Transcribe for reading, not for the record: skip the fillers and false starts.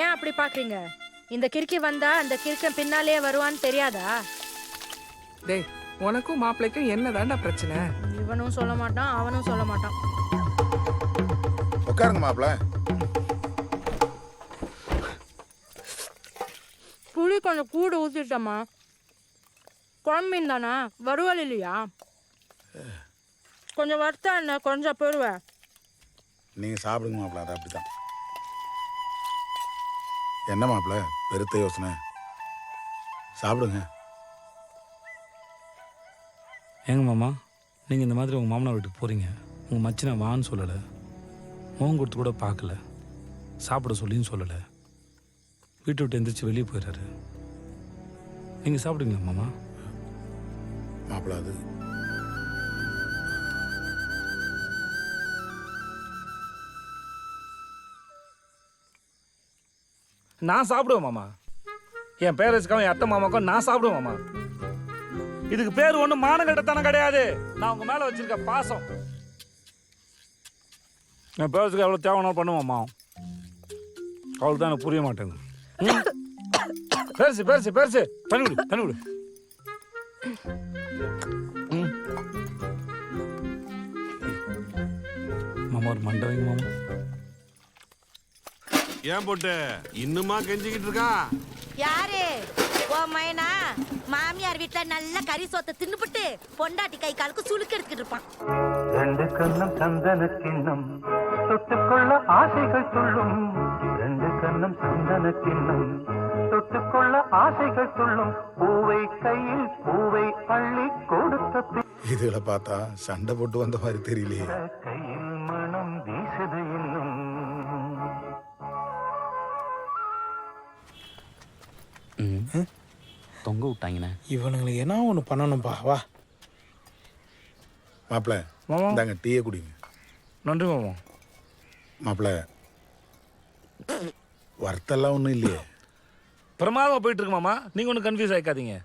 ஏன் அப்படி பாக்குறீங்க? இந்த கிறுக்கி வந்தா அந்த கிறுக்கன் பின்னாலேயே வருவான்னு தெரியாதா? டேய், உனக்கும் மாப்பிள்ளைக்கும் என்னதான்டா பிரச்சனை? இவனும் சொல்ல மாட்டான், அவனும் சொல்ல மாட்டான். உட்காருங்க மாப்பிள்ள. புளி கொஞ்சம் கூட ஊத்திட்டம்மா. குழம்பீன் தானே, வறுவல் இல்லையா? கொஞ்சம் வறுத்தா என்ன, கொஞ்சம் போடுவேன். நீங்கள் சாப்பிடுங்க மாப்பிள்ள, அது அப்படிதான். என்ன மாப்பிள்ள பெருத்த யோசனை? சாப்பிடுங்க. ஏங்க மாமா, நீங்கள் இந்த மாதிரி உங்கள் மாமனார் வீட்டுக்கு போகிறீங்க, உங்கள் மச்சினை வான்னு சொல்லலை, முகம் கொடுத்து கூட பார்க்கல, சாப்பிட சொல்லின்னு சொல்லலை, வீட்டை விட்டு எந்திரிச்சு வெளியே போயிடுறாரு. நீங்கள் சாப்பிடுங்களா மாமா? மாப்பிள்ள அது நான் சாப்பிடுவேன் மாமா. என் பேரண்ட்ஸ்க்காகவும் என் அத்தை மாமாக்கும் நான் சாப்பிடுவேன் மாமா. இதுக்கு பேர் ஒன்றும் மானகட்டத்தனம் கிடையாது. நான் உங்க மேலே வச்சிருக்க பாசம். என் பேரண்ட்ஸ்க்கு எவ்வளோ தேவைனாலும் பண்ணுவாம்மா. அவளுக்கு தான் எனக்கு புரிய மாட்டேங்குது. பெருசு பெருசு பெருசு தண்ணி விடு, தண்ணி விடு. மாமா ஒரு மண்டை வைங்க மாமா. ஏன் போட்டு இன்னுமா கெஞ்சிக்கிட்டு இருக்கா? யாரு ஓ மைனா? மாமியார் வீட்டுல நல்ல கறி சோத்தை தின்னுபிட்டு பொண்டாட்டி கை காலுக்கு சுளுக்கு எடுத்துக்கிட்டு இருப்பான். ரெண்டு கண்ணம் சந்தன கிண்ணம் தொட்டுக்கொள்ள ஆசைகள் துள்ளும். ரெண்டு கண்ணம் சந்தன கிண்ணம் தொட்டுக்கொள்ள ஆசைகள் துள்ளும். பூவை கையில் பூவை அள்ளி கொடுத்த இதுல பார்த்தா சண்டை போட்டு வந்த மாதிரி தெரியலையே. கையில் மனம் வீசுது இன்னும். தொங்க விட்டாங்கண்ணே. இவனுங்களுக்கு என்ன ஒன்று பண்ணணும்பா. வா மாப்பிள்ள, இந்தாங்க டீயை குடிங்க. நன்றி மாமா. மாப்பிள்ள வர்த்தெல்லாம் ஒன்றும் இல்லையே. பிரமாதமாக போயிட்டு இருக்கு மாமா. நீங்கள் ஒன்றும் கன்ஃபியூஸ் ஆகிக்காதீங்க.